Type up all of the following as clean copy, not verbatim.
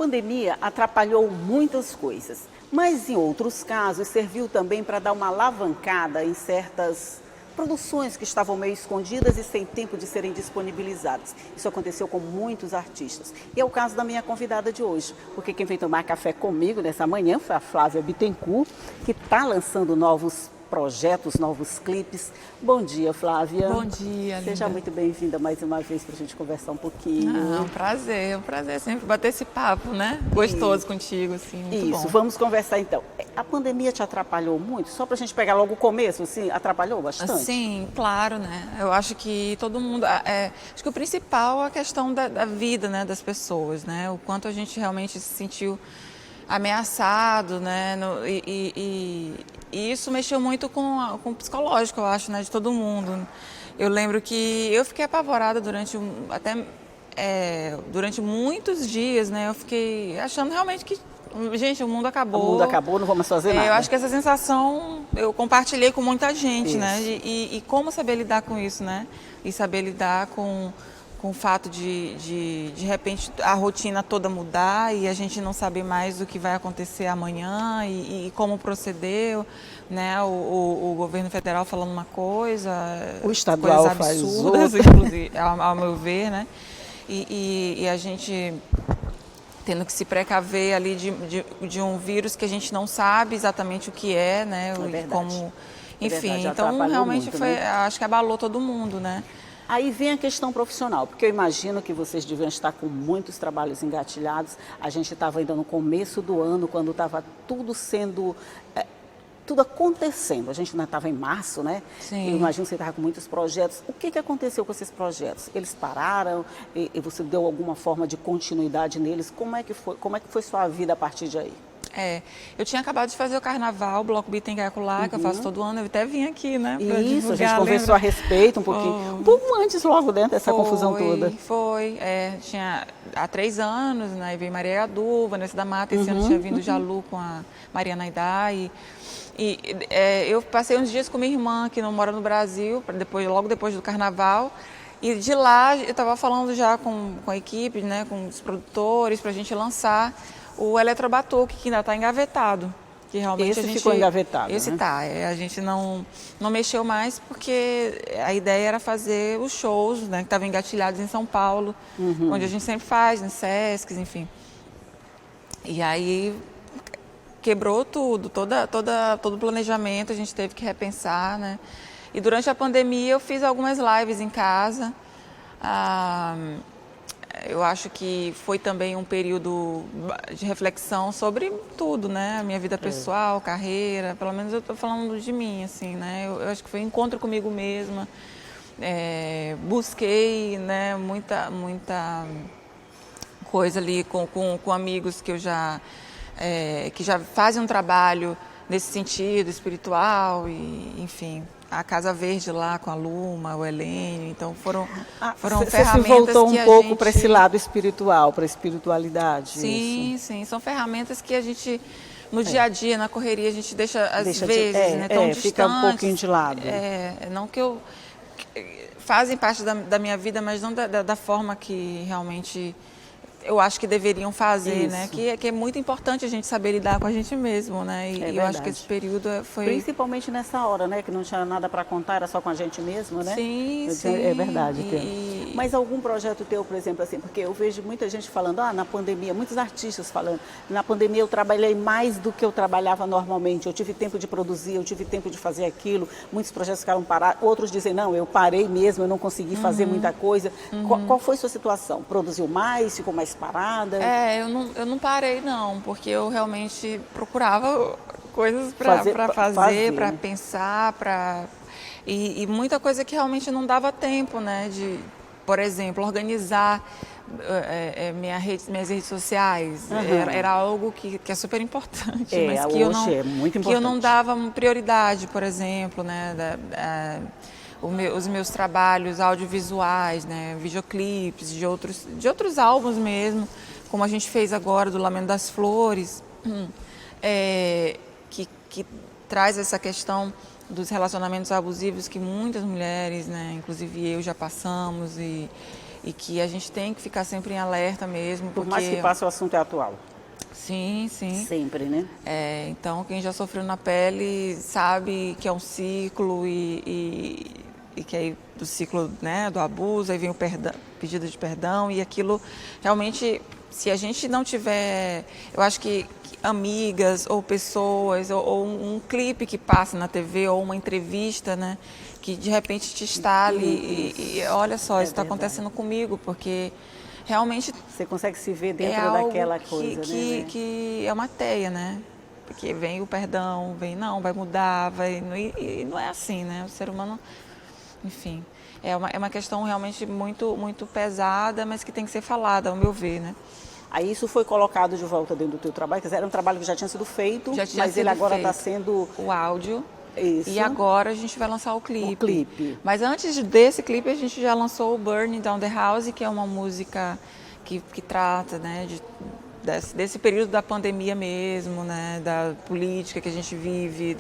pandemia atrapalhou muitas coisas, mas em outros casos serviu também para dar uma alavancada em certas produções que estavam meio escondidas e sem tempo de serem disponibilizadas. Isso aconteceu com muitos artistas. E é o caso da minha convidada de hoje, porque quem veio tomar café comigo nessa manhã foi a Flávia Bittencourt, que está lançando novos projetos, novos clipes. Bom dia, Flávia. Bom dia, Seja linda. muito bem-vinda mais uma vez para a gente conversar um pouquinho. É um prazer sempre bater esse papo, né? Gostoso contigo, assim, muito Isso, bom. vamos conversar então. A pandemia te atrapalhou muito? Só para a gente pegar logo o começo, assim, atrapalhou bastante? Sim, claro, né? Eu acho que todo mundo... acho que o principal é a questão da vida, né, das pessoas, né? O quanto a gente realmente se sentiu ameaçado, né? E isso mexeu muito com o psicológico, eu acho, né, de todo mundo. Eu lembro que eu fiquei apavorada durante muitos dias, né? Eu fiquei achando realmente que, gente, o mundo acabou. O mundo acabou, não vamos fazer nada. Eu acho que essa sensação eu compartilhei com muita gente, Isso. né? E como saber lidar com isso, né? E saber lidar com o fato de repente a rotina toda mudar e a gente não saber mais o que vai acontecer amanhã e como proceder, né? O governo federal falando uma coisa, O estadual coisas faz absurdas, outra. inclusive, ao meu ver, né? E a gente tendo que se precaver ali de um vírus que a gente não sabe exatamente o que é, né? É verdade. Como, enfim, verdade, então atrapalhou realmente muito, foi, né? acho que abalou todo mundo, né? Aí vem a questão profissional, porque eu imagino que vocês deviam estar com muitos trabalhos engatilhados. A gente estava ainda no começo do ano, quando estava tudo acontecendo. A gente ainda estava em março, né? Sim. Eu imagino que você estava com muitos projetos. O que aconteceu com esses projetos? Eles pararam e você deu alguma forma de continuidade neles? Como é que foi sua vida a partir de aí? Eu tinha acabado de fazer o carnaval, o Bloco Bittencourt, que eu faço todo ano, eu até vim aqui, né? Pra Isso, divulgar, a gente conversou a respeito um pouquinho. Um pouco antes, logo dentro dessa confusão toda. Tinha há 3 anos, né? Veio Maria Gadu, Vanessa da Mata, esse ano tinha vindo Jalu com a Maria Naidá eu passei uns dias com minha irmã, que não mora no Brasil, logo depois do carnaval. E de lá eu estava falando já com a equipe, né, com os produtores, para a gente lançar o Eletrobatuque, que ainda está engavetado. Que realmente Esse ficou engavetado, Esse né? tá. A gente não mexeu mais porque a ideia era fazer os shows, né, que estavam engatilhados em São Paulo, onde a gente sempre faz, em Sesc, enfim. E aí quebrou tudo, todo o planejamento, a gente teve que repensar, né? E durante a pandemia eu fiz algumas lives em casa. Eu acho que foi também um período de reflexão sobre tudo, né? A minha vida pessoal, carreira, pelo menos eu estou falando de mim, assim, né? Eu acho que foi um encontro comigo mesma. Busquei, né, muita coisa ali com amigos que que já fazem um trabalho nesse sentido espiritual e, enfim, a Casa Verde lá com a Luma, o Helênio, então foram Você ferramentas se voltou que um a pouco gente... para esse lado espiritual, para a espiritualidade. Sim, isso. sim, são ferramentas que a gente, no dia a dia, na correria, a gente deixa às Deixa vezes, né, tão distantes. fica um pouquinho de lado. Não que fazem parte da minha vida, mas não da forma que realmente eu acho que deveriam fazer, né? Que é muito importante a gente saber lidar com a gente mesmo, né? E eu acho que esse período foi... Principalmente nessa hora, né? Que não tinha nada para contar, era só com a gente mesmo, né? Sim, É verdade. sim. Mas algum projeto teu, por exemplo, assim, porque eu vejo muita gente falando, na pandemia, muitos artistas falando, na pandemia eu trabalhei mais do que eu trabalhava normalmente, eu tive tempo de produzir, eu tive tempo de fazer aquilo, muitos projetos ficaram parados, outros dizem, não, eu parei mesmo, eu não consegui fazer muita coisa. Qual foi a sua situação? Produziu mais, ficou mais parada? Eu não parei não, porque eu realmente procurava coisas para fazer, para né? pensar, e muita coisa que realmente não dava tempo, né? De, por exemplo, organizar minhas redes sociais. Era algo que é super importante, mas que hoje é muito importante. Que eu não dava prioridade, por exemplo, né? Os meus trabalhos audiovisuais, né, videoclipes de outros álbuns mesmo, como a gente fez agora do Lamento das Flores, que traz essa questão dos relacionamentos abusivos que muitas mulheres, né, inclusive eu, já passamos e que a gente tem que ficar sempre em alerta mesmo. Por porque... mais que passe, o assunto é atual. Sim, sim. Sempre, né? Então, quem já sofreu na pele sabe que é um ciclo e que aí do ciclo, né, do abuso, aí vem o perdão, pedido de perdão e aquilo realmente, se a gente não tiver, eu acho que amigas ou pessoas ou um clipe que passa na TV ou uma entrevista, né, que de repente te estale e olha só, isso está acontecendo comigo, porque realmente você consegue se ver dentro daquela coisa, né? Que é uma teia, né? Porque vem o perdão, vem não, vai mudar, e não é assim, né? O ser humano, enfim, é uma questão realmente muito, muito pesada, mas que tem que ser falada, ao meu ver, né? Aí isso foi colocado de volta dentro do teu trabalho, quer dizer, era um trabalho que já tinha sido feito, mas ele agora está sendo... O áudio. Isso. E agora a gente vai lançar o clipe. O clipe. Mas antes desse clipe a gente já lançou o Burning Down the House, que é uma música que trata, né, desse período da pandemia mesmo, né, da política que a gente vive,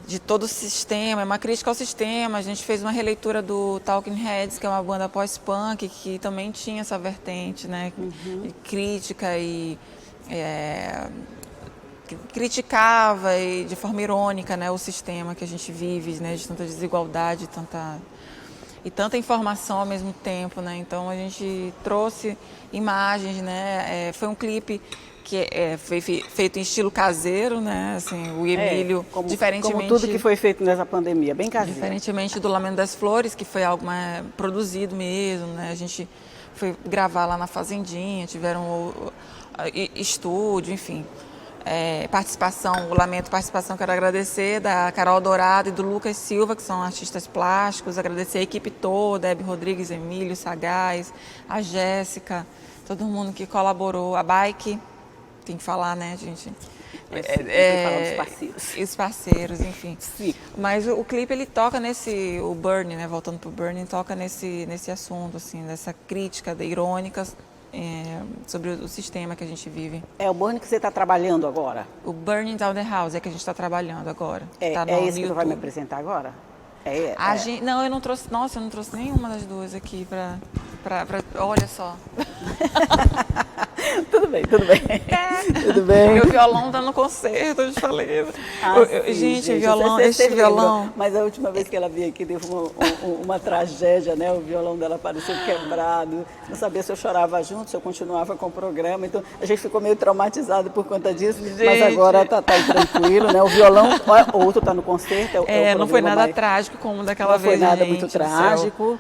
de todo o sistema, é uma crítica ao sistema. A gente fez uma releitura do Talking Heads, que é uma banda pós-punk, que também tinha essa vertente, né, de crítica e... criticava e de forma irônica, né, o sistema que a gente vive, né, de tanta desigualdade, tanta informação ao mesmo tempo, né? Então a gente trouxe imagens, né? Foi um clipe que foi feito em estilo caseiro, né? Assim, o Emílio, diferentemente, como tudo que foi feito nessa pandemia, bem caseiro. Diferentemente do Lamento das Flores, que foi algo mais produzido mesmo, né? A gente foi gravar lá na fazendinha, tiveram estúdio, enfim. Participação, quero agradecer da Carol Dourado e do Lucas Silva, que são artistas plásticos, agradecer a equipe toda, Hebe Rodrigues, Emílio, Sagaz, a Jéssica, todo mundo que colaborou, a Bike, tem que falar, né, gente? Tem que falar dos parceiros. Os parceiros, enfim. Sim. Mas o clipe, ele toca o Burning, né, voltando pro Burning, toca nesse assunto, assim, dessa crítica irônica, sobre o sistema que a gente vive. É o Burning que você está trabalhando agora? O Burning Down the House é que a gente está trabalhando agora. Tá esse que você vai me apresentar agora? Não, eu não trouxe. Nossa, eu não trouxe nenhuma das duas aqui para olha só. Tudo bem. Tudo bem. Meu violão tá no concerto, eu te falei. Gente, esse violão. Mas a última vez que ela veio aqui, teve uma tragédia, né? O violão dela apareceu quebrado. Não sabia se eu chorava junto, se eu continuava com o programa. Então, a gente ficou meio traumatizado por conta disso. Gente. Mas agora tá tranquilo, né? O violão, outro tá no concerto. Não foi nada trágico como daquela vez. Não foi nada muito trágico.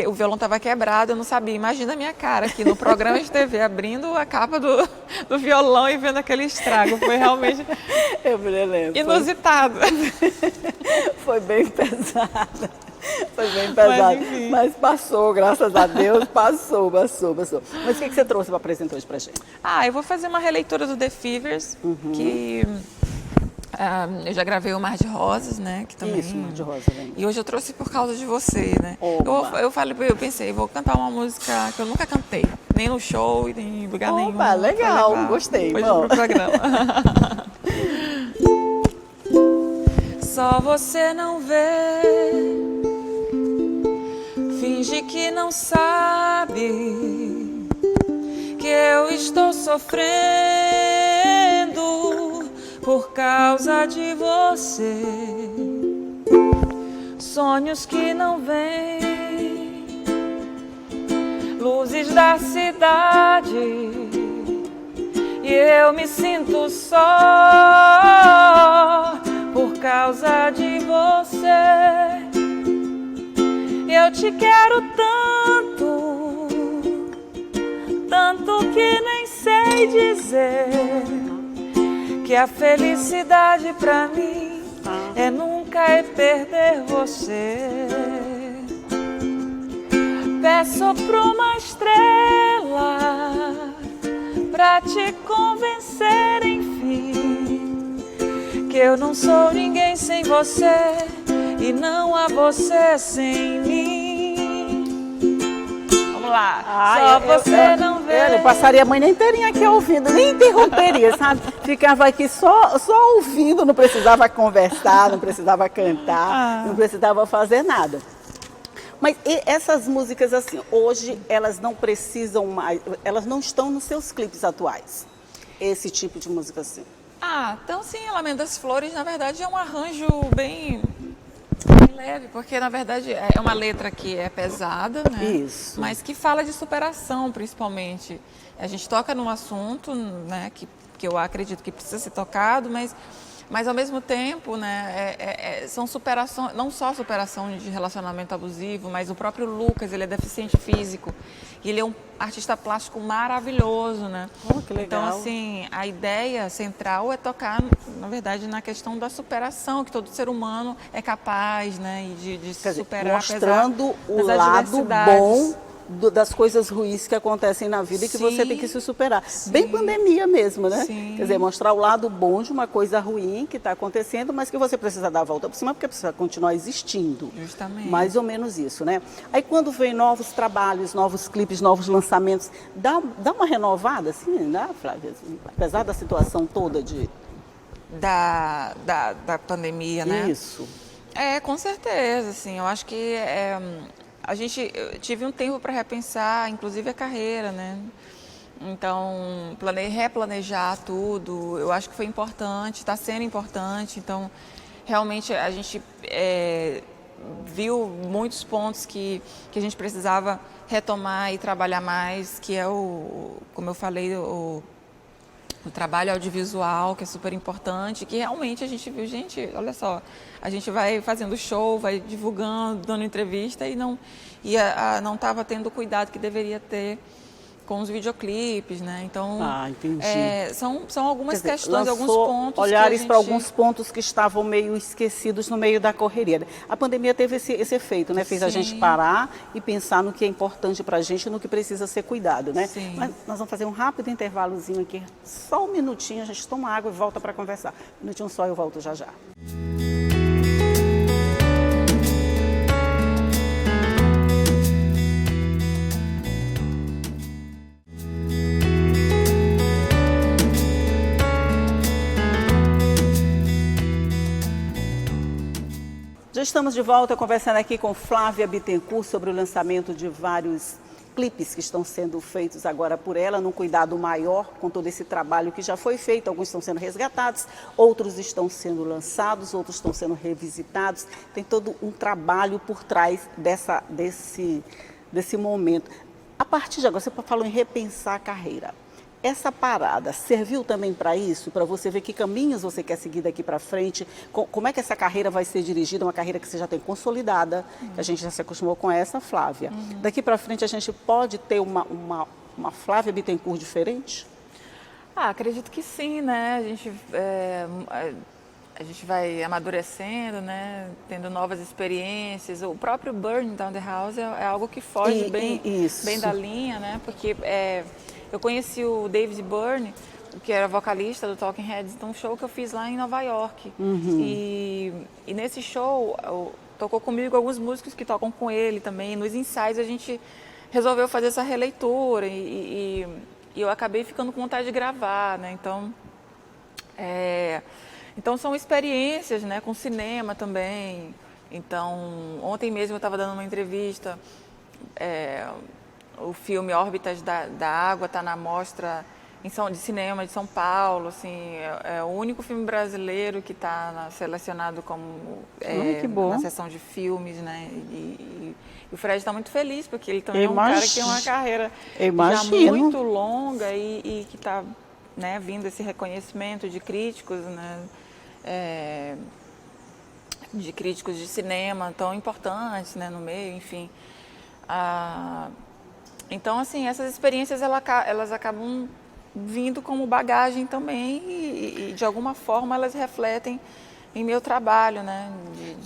O violão estava quebrado, eu não sabia. Imagina a minha cara aqui no programa de TV, abrindo a capa do violão e vendo aquele estrago. Foi realmente inusitado. Foi bem pesado. Mas passou, graças a Deus, passou. Mas o que você trouxe para apresentar hoje pra gente? Eu vou fazer uma releitura do The Fevers, que... eu já gravei o Mar de Rosas, né? Que também... Isso, Mar de Rosas. E hoje eu trouxe por causa de você, né? Eu pensei, vou cantar uma música que eu nunca cantei. Nem no show, nem em lugar nenhum. Legal, gostei. Depois pro programa. Só você não vê, finge que não sabe que eu estou sofrendo por causa de você. Sonhos que não vêm, luzes da cidade, e eu me sinto só por causa de você. Eu te quero tanto que nem sei dizer que a felicidade pra mim nunca perder você. Peço pra uma estrela pra te convencer, enfim, que eu não sou ninguém sem você e não há você sem mim. Vamos lá. Só você não vê. Eu passaria a manhã inteirinha aqui ouvindo, nem interromperia, sabe? Ficava aqui só ouvindo, não precisava conversar, não precisava cantar, não precisava fazer nada. Mas essas músicas, assim, hoje elas não precisam mais, elas não estão nos seus clipes atuais, esse tipo de música assim? Então sim, Lamento das Flores, na verdade, é um arranjo bem leve, porque na verdade é uma letra que é pesada, né? Isso. Mas que fala de superação, principalmente. A gente toca num assunto, né, que eu acredito que precisa ser tocado, mas ao mesmo tempo, né, são superações, não só superação de relacionamento abusivo, mas o próprio Lucas, ele é deficiente físico e ele é um artista plástico maravilhoso, né? Oh, que legal. Então, assim, a ideia central é tocar, na verdade, na questão da superação, que todo ser humano é capaz, né, de superar, mostrando o apesar lado adversidades. bom das coisas ruins que acontecem na vida e que você tem que se superar. Sim. Bem pandemia mesmo, né? Sim. Quer dizer, mostrar o lado bom de uma coisa ruim que está acontecendo, mas que você precisa dar a volta por cima porque precisa continuar existindo. Justamente. Mais ou menos isso, né? Aí quando vem novos trabalhos, novos clipes, novos lançamentos, dá uma renovada, assim, né, Flávia? Apesar da situação toda da pandemia, né? Isso. Com certeza, assim, eu acho que eu tive um tempo para repensar, inclusive a carreira, né? Então, replanejar tudo, eu acho que foi importante, está sendo importante. Então, realmente a gente viu muitos pontos que a gente precisava retomar e trabalhar mais, que é como eu falei, o trabalho audiovisual, que é super importante, que realmente a gente viu, gente, olha só, a gente vai fazendo show, vai divulgando, dando entrevista e não estava tendo o cuidado que deveria ter com os videoclipes, né? Então, entendi. São algumas questões, alguns pontos olhares para alguns pontos que estavam meio esquecidos no meio da correria. A pandemia teve esse efeito, né? Fez a gente parar e pensar no que é importante para a gente e no que precisa ser cuidado, né? Sim. Mas nós vamos fazer um rápido intervalozinho aqui, só um minutinho, a gente toma água e volta para conversar. Um minutinho só, eu volto já já. Já estamos de volta conversando aqui com Flávia Bittencourt sobre o lançamento de vários clipes que estão sendo feitos agora por ela, num cuidado maior com todo esse trabalho que já foi feito. Alguns estão sendo resgatados, outros estão sendo lançados, outros estão sendo revisitados. Tem todo um trabalho por trás desse momento. A partir de agora, você falou em repensar a carreira. Essa parada serviu também para isso, para você ver que caminhos você quer seguir daqui para frente? Como é que essa carreira vai ser dirigida? Uma carreira que você já tem consolidada, que a gente já se acostumou com essa, Flávia. Daqui para frente a gente pode ter uma Flávia Bittencourt diferente? Acredito que sim, né? A gente vai amadurecendo, né? Tendo novas experiências. O próprio Burn Down the House é algo que foge bem da linha, né? Porque eu conheci o David Byrne, que era vocalista do Talking Heads, num show que eu fiz lá em Nova York. E nesse show, tocou comigo alguns músicos que tocam com ele também. Nos ensaios a gente resolveu fazer essa releitura e eu acabei ficando com vontade de gravar, né? Então são experiências, né? Com cinema também. Então, ontem mesmo eu estava dando uma entrevista... O filme Órbitas da Água está na mostra de cinema de São Paulo, assim, é o único filme brasileiro que está selecionado como que bom. na seção de filmes, né? E o Fred está muito feliz porque ele também é um cara que tem uma carreira já muito longa e que está, né, vindo esse reconhecimento de críticos, né? De críticos de cinema tão importantes, né, no meio, enfim. Então, assim, essas experiências elas acabam vindo como bagagem também e de alguma forma elas refletem em meu trabalho, né?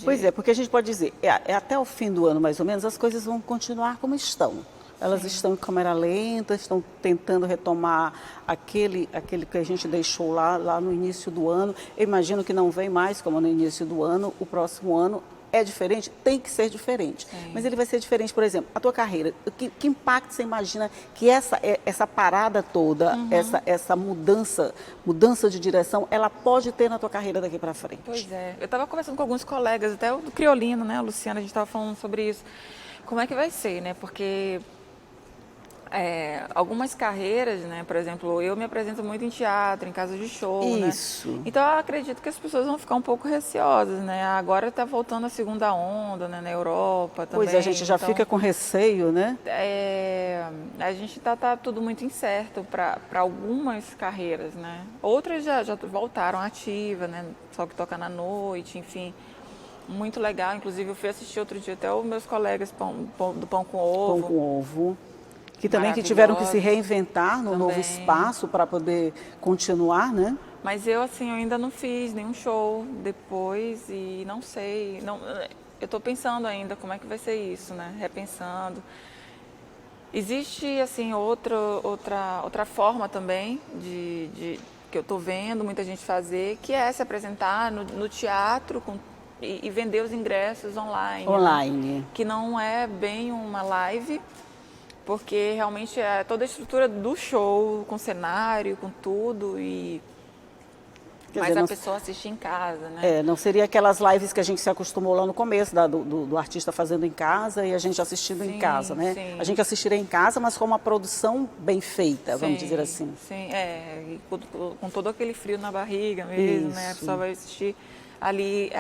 Pois é, porque a gente pode dizer, até o fim do ano mais ou menos, as coisas vão continuar como estão. Elas estão em câmera lenta, estão tentando retomar aquele que a gente deixou lá no início do ano. Eu imagino que não vem mais como no início do ano, o próximo ano é diferente, tem que ser diferente. Sim. Mas ele vai ser diferente, por exemplo, a tua carreira. Que impacto você imagina que essa parada toda, essa mudança de direção, ela pode ter na tua carreira daqui para frente? Pois é. Eu estava conversando com alguns colegas, até o do Criolino, né, a Luciana, a gente estava falando sobre isso. como é que vai ser, né? Porque algumas carreiras, né? Por exemplo, eu me apresento muito em teatro, em casas de show, Isso. né? Então eu acredito que as pessoas vão ficar um pouco receosas, né? Agora está voltando a segunda onda, né? Na Europa também. Pois é, a gente já então, fica com receio, né? a gente tá tudo muito incerto para algumas carreiras, né? Outras já voltaram ativa, né? Só que toca na noite, enfim. Muito legal. Inclusive eu fui assistir outro dia até os meus colegas do Pão com Ovo. Pão com ovo. Que também que tiveram que se reinventar no novo espaço para poder continuar, né? Mas eu, assim, eu ainda não fiz nenhum show depois e não sei. Eu estou pensando ainda como é que vai ser isso, né? Repensando. Existe, assim, outra forma também que eu estou vendo muita gente fazer, que é se apresentar no teatro e vender os ingressos online. Online. Né? Que não é bem uma live, porque realmente é toda a estrutura do show, com cenário, com tudo, mas a pessoa assiste em casa, né? Não seria aquelas lives que a gente se acostumou lá no começo, do artista fazendo em casa e a gente assistindo em casa, né? Sim. A gente assistiria em casa, mas com uma produção bem feita, vamos dizer assim. Sim, e com todo aquele frio na barriga mesmo, né? A pessoa vai assistir ali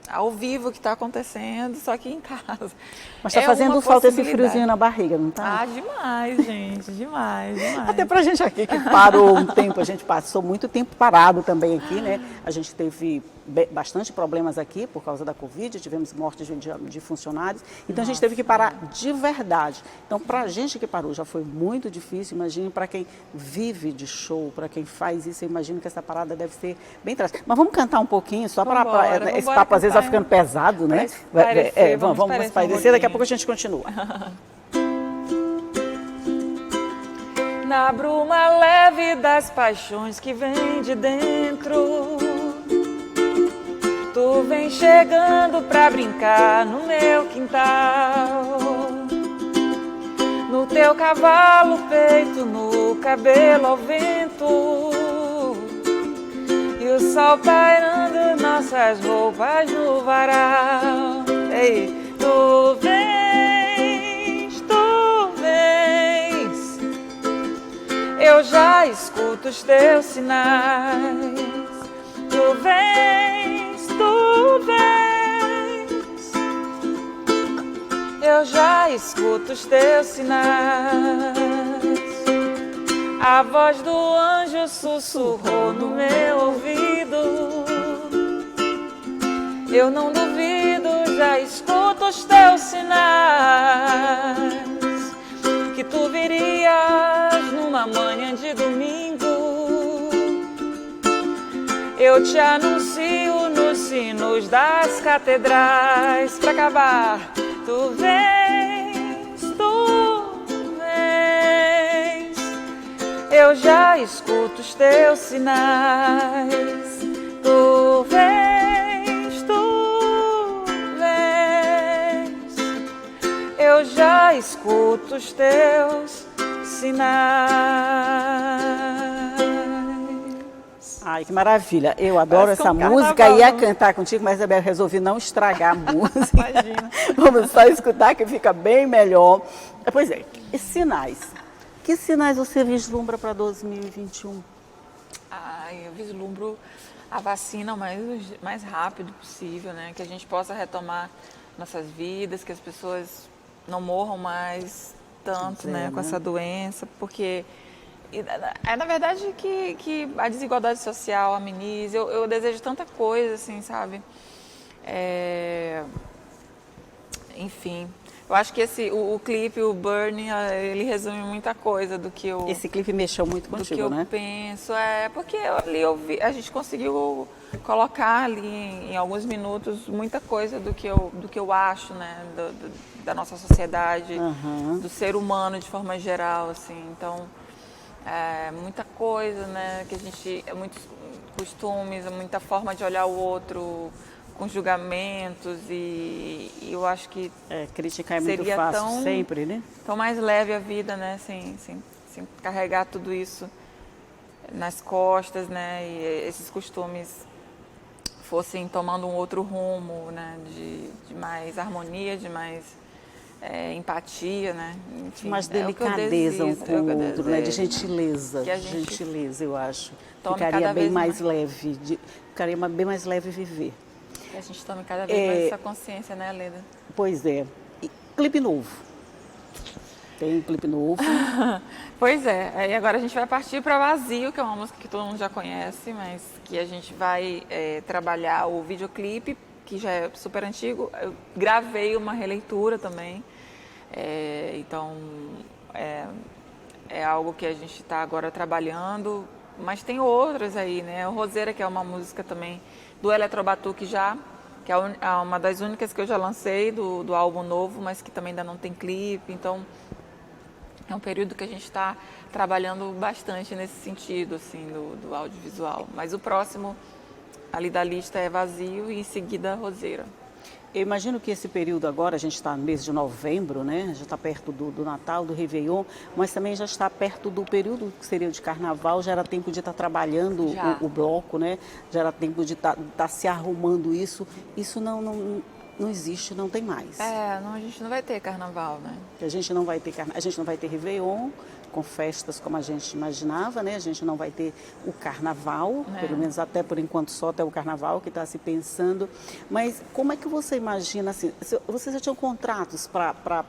ao vivo o que está acontecendo, só que em casa. Mas está fazendo falta esse friozinho na barriga, não está? Ah, demais, gente, demais. Até para a gente aqui que parou um tempo, a gente passou muito tempo parado também aqui, né? A gente teve bastante problemas aqui por causa da Covid, tivemos mortes de funcionários, então a gente teve que parar de verdade. Então, para a gente que parou já foi muito difícil, imagine para quem vive de show, para quem faz isso, eu imagino que essa parada deve ser bem trágica. Mas vamos cantar um pouquinho, só para esse papo às vezes vai ficando pesado, né? Vamos espairecer, daqui a pouco a gente continua. Na bruma leve das paixões que vem de dentro, tu vem chegando pra brincar no meu quintal. No teu cavalo peito, no cabelo ao vento, e o sol pairando nossas roupas no varal. Ei, tu vens, eu já escuto os teus sinais. Tu vens, eu já escuto os teus sinais. A voz do anjo sussurrou no meu ouvido. Eu não duvido, já escuto os teus sinais. Que tu virias numa manhã de domingo. Eu te anuncio nos sinos das catedrais. Pra acabar, tu vens, eu já escuto os teus sinais. Tu vens, eu já escuto os teus sinais. Ai, que maravilha. Eu adoro essa música, ia cantar contigo, mas eu resolvi não estragar a música. Imagina. Vamos só escutar que fica bem melhor. Pois é, e sinais? Que sinais você vislumbra para 2021? Eu vislumbro a vacina o mais rápido possível, né? Que a gente possa retomar nossas vidas, que as pessoas não morram mais tanto, né, com essa doença, porque é na verdade que a desigualdade social amenize. Eu desejo tanta coisa, assim, sabe? Enfim, eu acho que o clipe, o Burning, ele resume muita coisa do que eu... Esse clipe mexeu muito contigo, né? Do que eu penso, porque ali a gente conseguiu colocar ali em alguns minutos muita coisa do que eu acho, né, da nossa sociedade, do ser humano de forma geral, assim. Então, muita coisa, né, que a gente, muitos costumes, muita forma de olhar o outro, com julgamentos, e eu acho que criticar é muito fácil, sempre, né? Tão mais leve a vida, né, sem carregar tudo isso nas costas, né, e esses costumes fossem tomando um outro rumo, né, de mais harmonia, de mais empatia, né? Enfim, Mais é o que eu delicadeza um desejo, com é o que eu o outro, né? De desejo, gentileza, que a gente gentileza, eu acho. tome Ficaria cada bem vez mais mais. leve, ficaria bem mais leve viver. Que a gente tome cada vez mais essa consciência, né, Leda? Pois é. E clipe novo. Tem clipe novo. Pois é, aí agora a gente vai partir para Vazio, que é uma música que todo mundo já conhece, mas que a gente vai trabalhar o videoclipe, que já é super antigo. Eu gravei uma releitura também, então é algo que a gente está agora trabalhando, mas tem outras aí, né? O Roseira, que é uma música também do Eletrobatuque já, que é uma das únicas que eu já lancei do álbum novo, mas que também ainda não tem clipe, então é um período que a gente está trabalhando bastante nesse sentido, assim, do audiovisual. Mas o próximo ali da lista é Vazio e em seguida Roseira. Eu imagino que esse período agora, a gente está no mês de novembro, né? Já está perto do Natal, do Réveillon, mas também já está perto do período que seria de Carnaval, já era tempo de estar trabalhando o bloco, né? Já era tempo de estar se arrumando isso. Isso não existe, não tem mais. A gente não vai ter Carnaval, né? A gente não vai ter a gente não vai ter Réveillon com festas como a gente imaginava, né? A gente não vai ter o Carnaval, pelo menos até por enquanto só até o Carnaval que está se pensando. Mas como é que você imagina, assim, vocês já tinham contratos para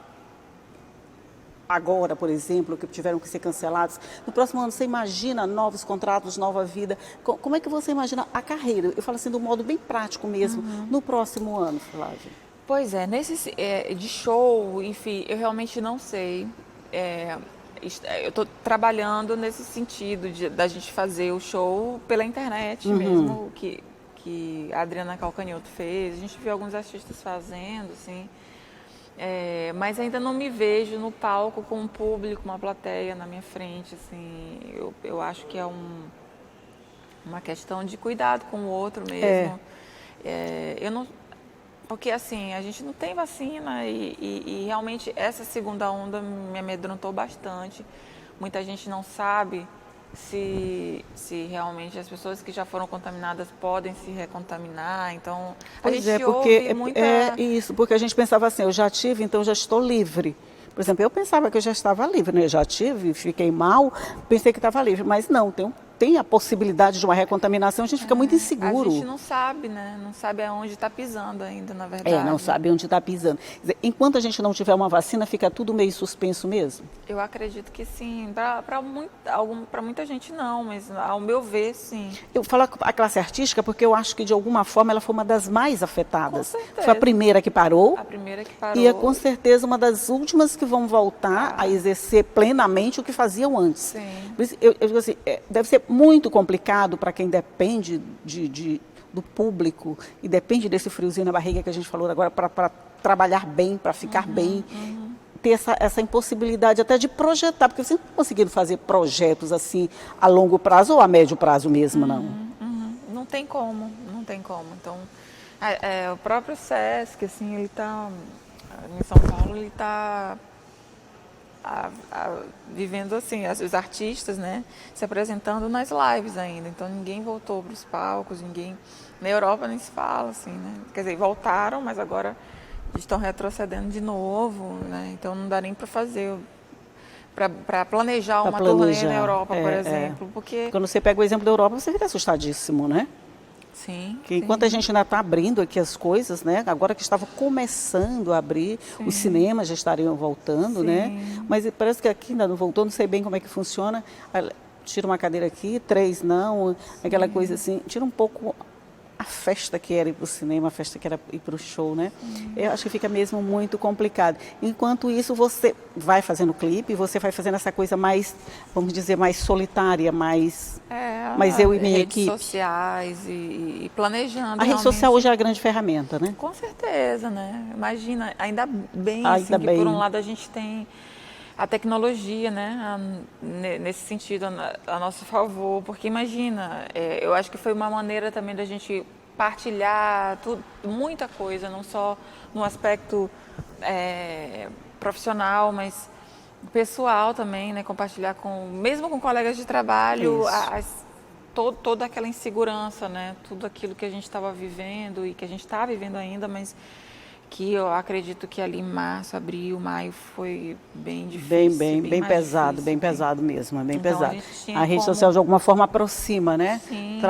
agora, por exemplo, que tiveram que ser cancelados? No próximo ano, você imagina novos contratos, nova vida? Como é que você imagina a carreira? Eu falo assim, do modo bem prático mesmo, no próximo ano, Flávia. Pois é, de show, enfim, eu realmente não sei. Eu estou trabalhando nesse sentido da gente fazer o show pela internet mesmo, que a Adriana Calcanhoto fez. A gente viu alguns artistas fazendo, assim. Mas ainda não me vejo no palco com um público, uma plateia na minha frente, assim. Eu acho que é uma questão de cuidado com o outro mesmo. Eu não, porque assim, a gente não tem vacina e realmente essa segunda onda me amedrontou bastante. Muita gente não sabe se realmente as pessoas que já foram contaminadas podem se recontaminar. Então, a gente ouve muita... isso, porque a gente pensava assim, eu já tive, então já estou livre. Por exemplo, eu pensava que eu já estava livre, né? Eu já tive, fiquei mal, pensei que estava livre, mas não, tem a possibilidade de uma recontaminação, a gente fica muito inseguro. A gente não sabe, né? Não sabe aonde está pisando ainda, na verdade. Não sabe onde está pisando. Quer dizer, enquanto a gente não tiver uma vacina, fica tudo meio suspenso mesmo? Eu acredito que sim. Para muita gente não, mas ao meu ver, sim. Eu falo a classe artística porque eu acho que de alguma forma ela foi uma das mais afetadas. Com certeza. Foi a primeira que parou. A primeira que parou. E é com certeza uma das últimas que vão voltar a exercer plenamente o que faziam antes. Sim. Eu digo assim, deve ser muito complicado para quem depende do público e depende desse friozinho na barriga que a gente falou agora para trabalhar bem, para ficar bem. Ter essa impossibilidade até de projetar, porque você não está conseguindo fazer projetos assim a longo prazo ou a médio prazo mesmo, não. Não tem como, não tem como. Então, o próprio Sesc, assim, ele está, em São Paulo, ele está vivendo assim, os artistas, né, se apresentando nas lives ainda. Então, ninguém voltou para os palcos, ninguém... Na Europa nem se fala, assim, né? Quer dizer, voltaram, mas agora estão retrocedendo de novo, né? Então, não dá nem para fazer... Para planejar uma turnê na Europa, por exemplo. Porque quando você pega o exemplo da Europa, você fica assustadíssimo, né? Sim. Que enquanto a gente ainda está abrindo aqui as coisas, né? Agora que estava começando a abrir, os cinemas já estariam voltando, né? Mas parece que aqui ainda não voltou, não sei bem como é que funciona. Tira uma cadeira aqui, 3 não, aquela coisa assim. Tira um pouco a festa que era ir para o cinema, a festa que era ir para o show, né? Eu acho que fica mesmo muito complicado. Enquanto isso, você vai fazendo clipe, você vai fazendo essa coisa mais, vamos dizer, mais solitária, mais eu e minha equipe. Redes sociais e planejando. A rede social hoje é a grande ferramenta, né? Com certeza, né? Imagina, ainda bem, Ainda que bem. por um lado a gente tem a tecnologia, né, nesse sentido, a nosso favor, porque imagina, eu acho que foi uma maneira também da gente partilhar muita coisa, não só no aspecto profissional, mas pessoal também, né, compartilhar mesmo com colegas de trabalho, toda aquela insegurança, né, tudo aquilo que a gente estava vivendo e que a gente está vivendo ainda, mas que eu acredito que ali em março, abril, maio foi bem difícil. Bem mais pesado, difícil, bem sim. pesado mesmo, é bem Então, pesado. a gente tinha A rede como- social de alguma forma aproxima, né? Sim.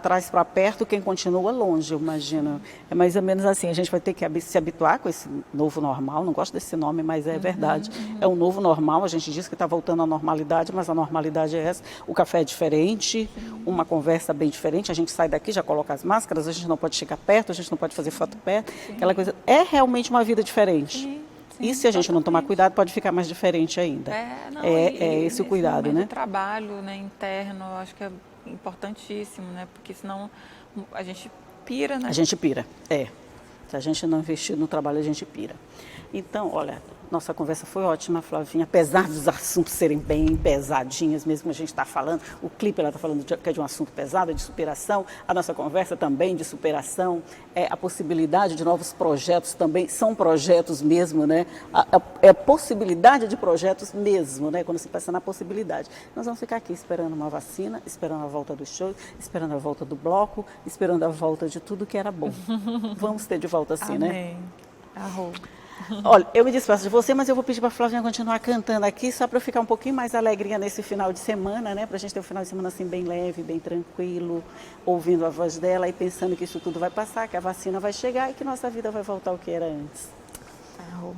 Traz para perto quem continua longe, eu imagino. É mais ou menos assim, a gente vai ter que se habituar com esse novo normal, não gosto desse nome, mas é verdade. É um novo normal, a gente diz que está voltando à normalidade, mas a normalidade é essa. O café é diferente, uma conversa bem diferente, a gente sai daqui, já coloca as máscaras, a gente não pode chegar perto, a gente não pode fazer foto perto, aquela coisa. É realmente uma vida diferente. Sim, E se a gente não tomar totalmente. cuidado, pode ficar mais diferente ainda. É esse o cuidado, momento né? de trabalho, né, interno, eu acho que é importantíssimo, né? Porque senão a gente pira, né? A gente pira, Se a gente não investir no trabalho, a gente pira. Então, olha, nossa conversa foi ótima, Flavinha, apesar dos assuntos serem bem pesadinhos, mesmo que a gente está falando, o clipe ela está falando que é de um assunto pesado, de superação, a nossa conversa também de superação, a possibilidade de novos projetos também, são projetos mesmo, né? É possibilidade de projetos mesmo, né? Quando se pensa na possibilidade. Nós vamos ficar aqui esperando uma vacina, esperando a volta dos shows, esperando a volta do bloco, esperando a volta de tudo que era bom. Vamos ter de volta assim, Amém. né? Arro. Olha, eu me despeço de você, mas eu vou pedir para a Flavinha continuar cantando aqui, só para eu ficar um pouquinho mais alegrinha nesse final de semana, né? Para a gente ter um final de semana assim bem leve, bem tranquilo, ouvindo a voz dela e pensando que isso tudo vai passar, que a vacina vai chegar e que nossa vida vai voltar ao que era antes. Arro.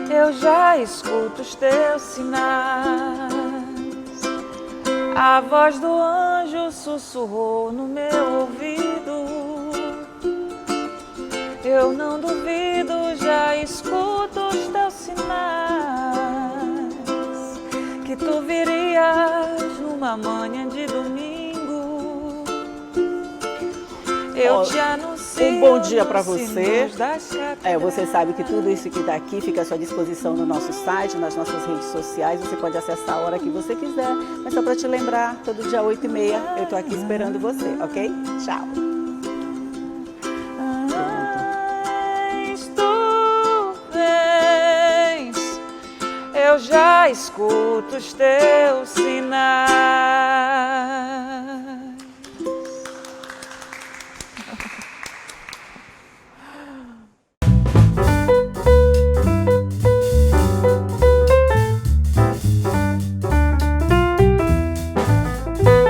Eu já escuto os teus sinais. A voz do anjo sussurrou no meu ouvido. Eu não duvido, já escuto os teus sinais. Que tu virias numa manhã de domingo. Eu te anuncio. Um bom dia para nos você. sinos das catedrais. Você sabe que tudo isso que está aqui fica à sua disposição no nosso site, nas nossas redes sociais. Você pode acessar a hora que você quiser. Mas só para te lembrar, todo dia 8h30 eu estou aqui esperando você, ok? Tchau. Tu vens, eu já escuto os teus sinais.